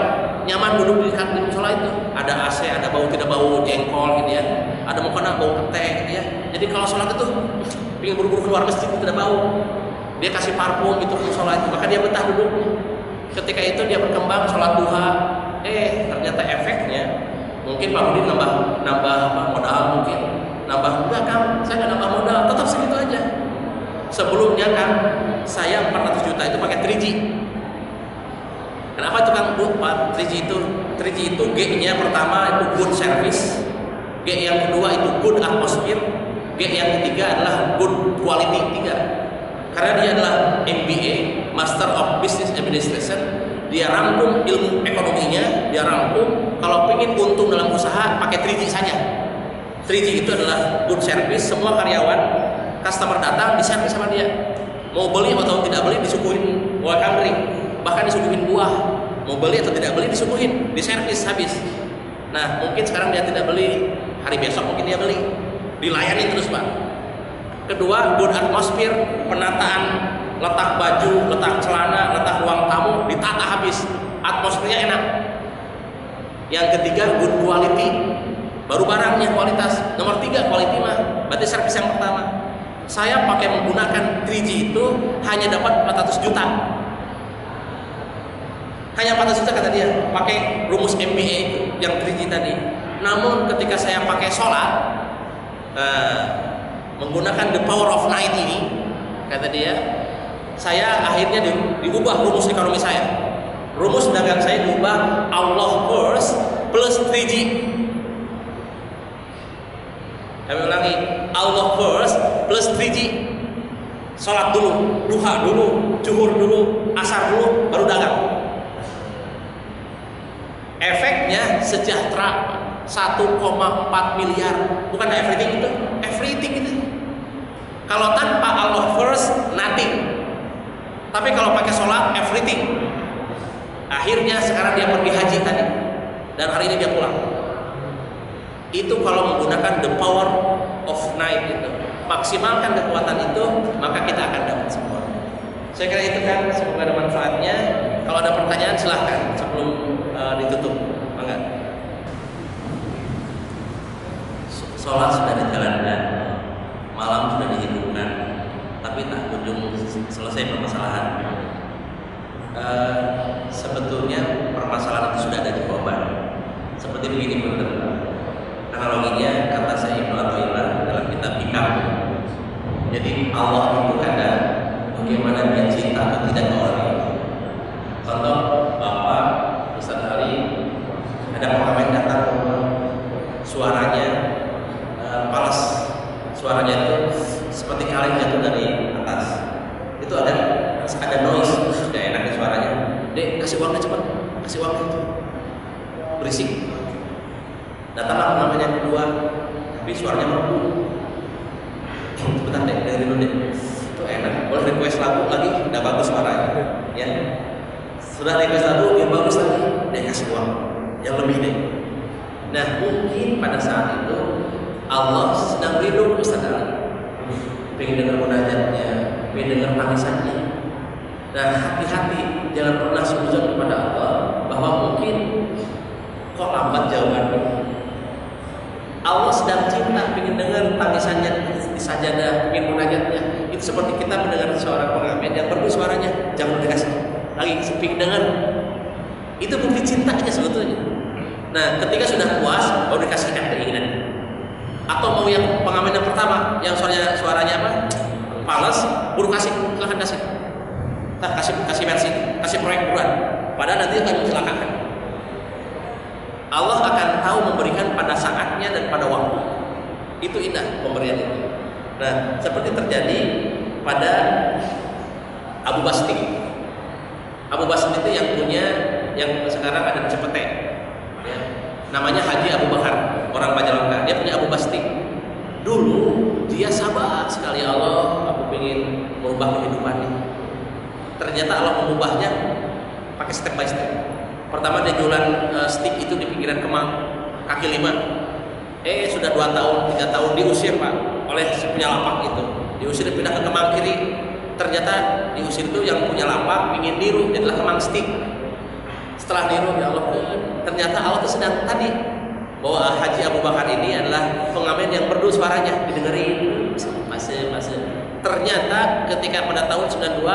nyaman duduk di musola itu. Ada AC, ada bau tidak bau jengkol gitu ya, ada mukena bau ketek gitu ya. Jadi kalau sholat itu pengen buru-buru keluar masjid tidak bau. Dia kasih parfum itu ke musola itu, maka dia betah duduknya. Ketika itu dia berkembang sholat duha. Ternyata efeknya mungkin Pak Budi nambah modal, mungkin nambah enggak Kang, saya nggak nambah modal, tetap segitu aja. Sebelumnya kan saya 400 juta itu pakai 3G. Kenapa itu Kang? 3G itu 3G itu G-nya pertama itu good service, G yang kedua itu good atmosphere, G yang ketiga adalah good quality. 3. Karena dia adalah MBA, Master of Business Administration, dia rangkum ilmu ekonominya, dia rangkum kalau pengen untung dalam usaha pakai 3G saja. 3G itu adalah good service, semua karyawan, customer datang diservis sama dia. Mau beli atau tidak beli disuguhin welcome drink, bahkan disuguhin buah. Mau beli atau tidak beli disuguhin, diservis habis. Nah, mungkin sekarang dia tidak beli, hari besok mungkin dia beli. Dilayani terus, Pak. Kedua, good atmosphere, penataan letak baju, letak celana, letak ruang tamu ditata habis. Atmosfernya enak. Yang ketiga, good quality, baru barangnya kualitas. Nomor 3, quality mah, berarti servis yang pertama. Saya pakai menggunakan 3G itu hanya dapat 400 juta. Hanya 400 juta kata dia, pakai rumus MBA itu yang 3G tadi. Namun ketika saya pakai sholat, menggunakan the power of night ini, kata dia, saya akhirnya diubah rumus ekonomi saya. Rumus dagang saya diubah Allah first plus 3G. Kami ulangi, Allah first plus 3G. Sholat dulu, duha dulu, zuhur dulu, asar dulu, baru dagang. Efeknya sejahtera 1,4 miliar. Bukan everything itu, everything itu. Kalau tanpa Allah first, nothing. Tapi kalau pakai sholat, everything. Akhirnya sekarang dia pergi haji tadi, dan hari ini dia pulang. Itu kalau menggunakan the power of night itu, maksimalkan kekuatan itu, maka kita akan dapat semua. Saya kira itu kan, semoga ada manfaatnya. Kalau ada pertanyaan silahkan sebelum ditutup. Mangga. Sholat sudah dijalankan, malam sudah dihidupkan, tapi tak kunjung selesai permasalahan. Sebetulnya permasalahan itu sudah ada jawaban. Seperti begini benar. Analoginya kata saya Ibnu Athaillah dalam kitab Hikam. Jadi Allah itu ada, bagaimana dia cinta atau tidak ke orang itu. Contoh, Bapak Ustaz Ali ada pengamen datang, suaranya palas, suaranya itu seperti kaleng jatuh dari atas. Itu ada noise, tidak enaknya suaranya. Dek, kasih uangnya cepat, kasih uangnya itu berisik. Datanglah pengamen yang kedua, tapi suaranya merdu. Sebentar deh, dengerin dulu deh. Itu enak. Boleh request lagu lagi, udah bagus suaranya. Ya, sudah request lagu yang bagus lagi, deh kasih uang yang lebih deh. Nah, mungkin pada saat itu Allah sedang rindu Ustaz Ali, pengen dengar munajatnya, pengen dengar tangisannya. Dan hati-hati, jangan pernah sujud kepada Allah bahwa mungkin kok lambat jawabannya. Allah sedang cinta, pengen dengar tangisannya di sajadah, pengen munajatnya. Itu seperti kita mendengar seorang pengamen yang merdu suaranya, jangan dikasih lagi, pengen dengar. Itu bukti cintanya sebetulnya. Nah, ketika sudah puas, baru dikasihkan keinginan. Atau mau yang pengamen yang pertama, yang suaranya apa? Palas, baru kasih, silahkan kasih. Nah, kasih versi, kasih proyek buruan. Padahal nanti akan mencelakakan. Allah akan tahu memberikan pada saatnya dan pada waktu. Itu indah pemberian itu. Nah, seperti terjadi pada Abu Basti. Abu Basti itu yang punya, yang sekarang ada di Cepete. Ya. Namanya Haji Abu Bakar, orang Majalengka. Dia punya Abu Basti. Dulu dia sabar sekali, Allah, aku ingin merubah kehidupannya. Ternyata Allah mengubahnya pakai step by step. Pertama dia jualan stick itu di pinggiran Kemang, kaki 5. Sudah 2 tahun, 3 tahun diusir Pak oleh si punya lapak itu. Diusir pindah ke Kemang kiri. Ternyata diusir itu yang punya lapak ingin niru, jadilah Kemang stick. Setelah niru, ya Allah, ternyata Allah itu sedang tadi bahwa Haji Abu Bakar ini adalah pengamen yang merdu suaranya, didengerin masih. Ternyata ketika pada tahun 92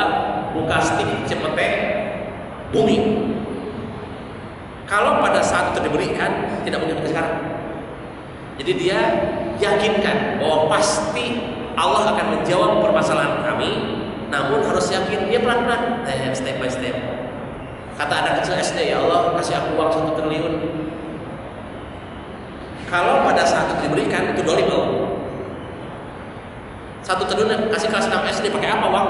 buka stick Cepete booming. Kalau pada saat itu diberikan, tidak mungkin sekarang. Jadi dia yakinkan bahwa pasti Allah akan menjawab permasalahan kami. Namun harus yakin, dia pelan-pelan, step by step. Kata anak kecil SD, ya Allah kasih aku uang 1 triliun. Kalau pada saat itu diberikan, itu dolim Allah. 1 triliun kasih kelas 6 SD pakai apa uang?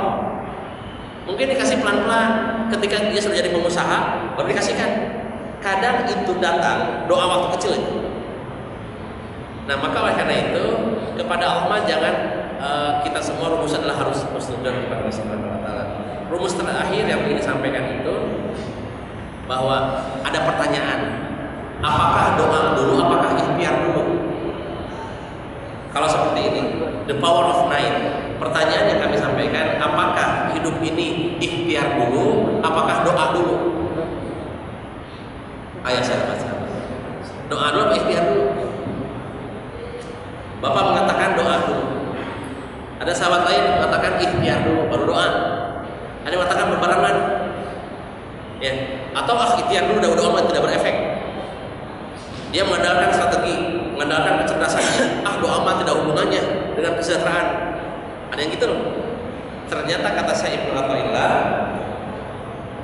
Mungkin dikasih pelan-pelan. Ketika dia sudah jadi pengusaha, baru dikasihkan. Kadang itu datang doa waktu kecil itu. Nah, maka oleh karena itu kepada Allah jangan kita semua rumus adalah harus bersyukur kepada Allah Subhanahu wa taala. Rumus terakhir yang ingin disampaikan itu bahwa ada pertanyaan, apakah doa dulu, apakah ikhtiar dulu? Kalau seperti ini, the power of nine. Pertanyaan yang kami sampaikan, apakah hidup ini ikhtiar dulu, apakah doa dulu? Ayah saya baca. Doa dulu apa ikhtiar dulu? Bapak mengatakan doa dulu. Ada sahabat lain mengatakan ikhtiar dulu baru doa. Ada yang mengatakan berbarengan. Ya, atau ikhtiar dulu doa tidak berefek. Dia mengandalkan strategi, mengandalkan kecerdasan. Doa mah tidak hubungannya dengan kesejahteraan. Ada yang gitu loh. Ternyata kata saya Ibnu Athaillah,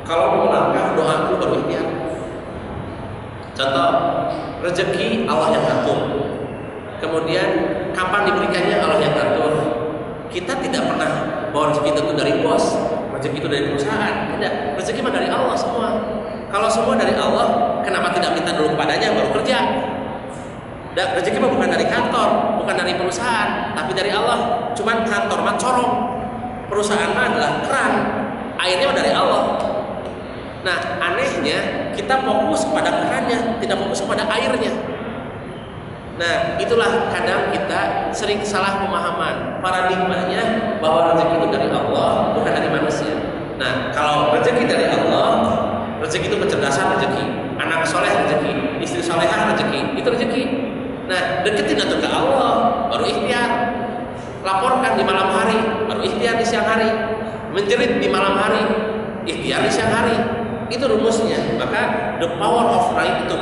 kalau mau melangkah doa dulu baru ikhtiar. Contoh, rezeki Allah yang ngatur. Kemudian kapan diberikannya Allah yang ngatur. Kita tidak pernah bahwa rezeki itu dari bos, rezeki itu dari perusahaan. Tidak, rezeki mah dari Allah semua. Kalau semua dari Allah, kenapa tidak minta dulu kepadanya baru kerja? Dan rezeki mah bukan dari kantor, bukan dari perusahaan, tapi dari Allah. Cuman kantor mah corong, perusahaan mah adalah keran, airnya mah dari Allah. Nah, anehnya kita fokus pada kerannya, tidak fokus pada airnya. Nah, itulah kadang kita sering salah pemahaman paradigmanya bahwa rezeki itu dari Allah, bukan dari manusia. Nah, kalau rezeki dari Allah, rezeki itu kecerdasan rezeki, anak soleh rezeki, istri solehah rezeki, itu rezeki. Nah, deketin atau ke Allah, baru ikhtiar. Laporkan di malam hari, baru ikhtiar di siang hari. Menjerit di malam hari, ikhtiar di siang hari. Itu rumusnya. Maka the power of right itu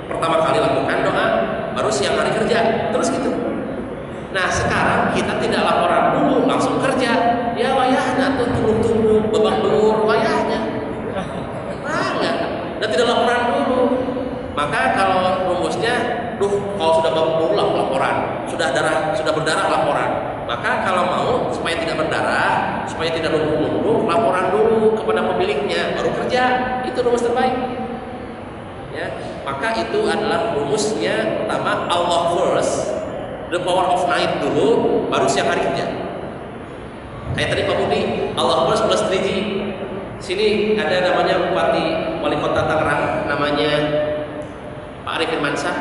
pertama kali lakukan doa, baru siang hari kerja, terus gitu. Nah, sekarang kita tidak laporan dulu, langsung kerja. Ya wayahnya tuh tunggu babak belur wayahnya. Enggak. Dan tidak laporan dulu. Maka kalau rumusnya, kalau sudah babak belur laporan, sudah berdarah laporan. Maka kalau mau supaya tidak berdarah, supaya tidak lumpuh-lumpuh, laporan dulu kepada pemiliknya, baru kerja. Itu rumus terbaik. Ya, maka itu adalah rumusnya. Pertama, Allah first, the power of night dulu, baru siang hari kerja. Kayak tadi Pak Budi, Allah first plus 3G. Sini ada namanya Bupati Wali Kota Tangerang, namanya Pak Arifin Mansah.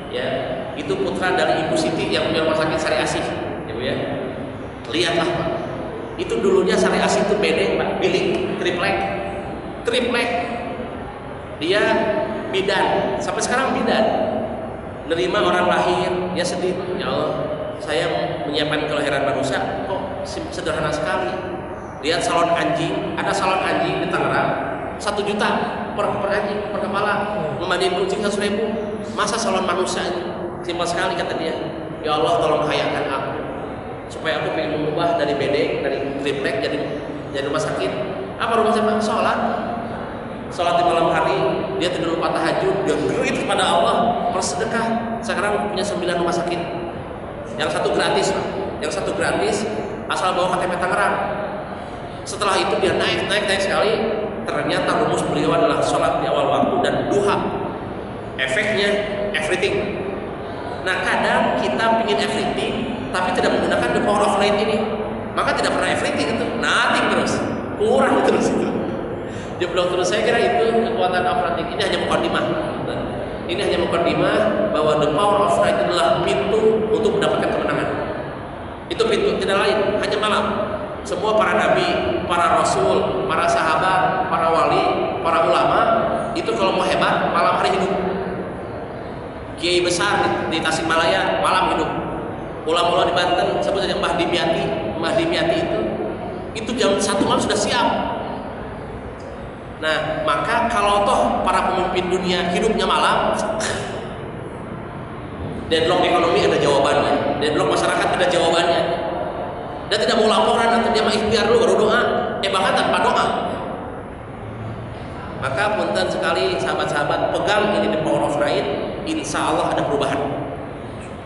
Ya, itu putra dari Ibu Siti yang punya rumah sakit Sari Asih, ya Bu ya. Lihatlah Pak, itu dulunya Sari Asih itu bedeng Pak, bilik, triplek. Dia bidan, sampai sekarang bidan. Nerima orang lahir, dia sedih, ya Allah, saya menyiapkan kelahiran manusia, kok sederhana sekali. Lihat salon anjing, ada salon anjing di Tangerang, 1 juta per anjing, per kepala. Memandiin kucing 100.000. Masa salon manusia ini? Simpel sekali kata dia. Ya Allah, tolong hayakan aku, supaya aku ingin mengubah dari bedeng, dari triplek jadi rumah sakit. Apa rumah sakit? Sholat di malam hari, dia tidak lupa tahajud, dia gerit kepada Allah, bersedekah. Sekarang punya 9 rumah sakit. Yang satu gratis, asal bawa KTP Tangerang. Setelah itu dia naik sekali. Ternyata rumus beliau adalah sholat di awal waktu dan duha. Efeknya everything. Nah, kadang kita ingin everything, tapi tidak menggunakan the power of night ini. Maka tidak pernah everything itu, nothing terus, kurang terus itu. Jeblok terus. Saya kira itu kekuatan afratik. Ini hanya mukadimah. Ini hanya mukadimah bahwa the power of night adalah pintu untuk mendapatkan kemenangan. Itu pintu, tidak lain, hanya malam. Semua para nabi, para rasul, para sahabat, para wali, para ulama itu kalau mau hebat malam hari hidup. Kiai besar di Tasikmalaya malam hidup. Ulama-ulama di Banten sebut saja Mbah Dimyati itu jam 1 malam sudah siap. Nah, maka kalau toh para pemimpin dunia hidupnya malam, deadlock ekonomi ada jawabannya, deadlock masyarakat ada jawabannya. Dan tidak mau laporan atau dia mah ikhtiar dulu baru doa, bahkan tanpa doa. Maka punten sekali sahabat-sahabat, pegang ini the power of right, insya Allah ada perubahan.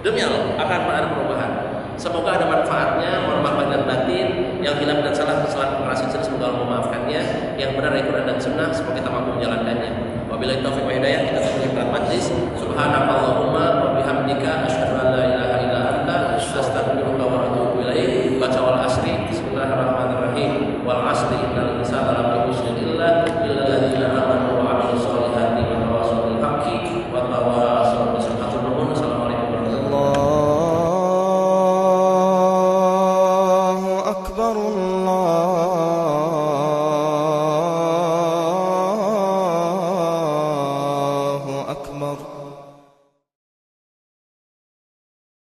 Demi Allah akan ada perubahan. Semoga ada manfaatnya. Mohon maaf dan batin. Yang hilaf dan salah kesalahan pengrasi semoga Allah memaafkannya. Yang benar dari Quran dan Sunnah semoga kita mampu menjalankannya. Wabillahi taufiq wa hidayah. Kita tutup majlis. Subhanallah.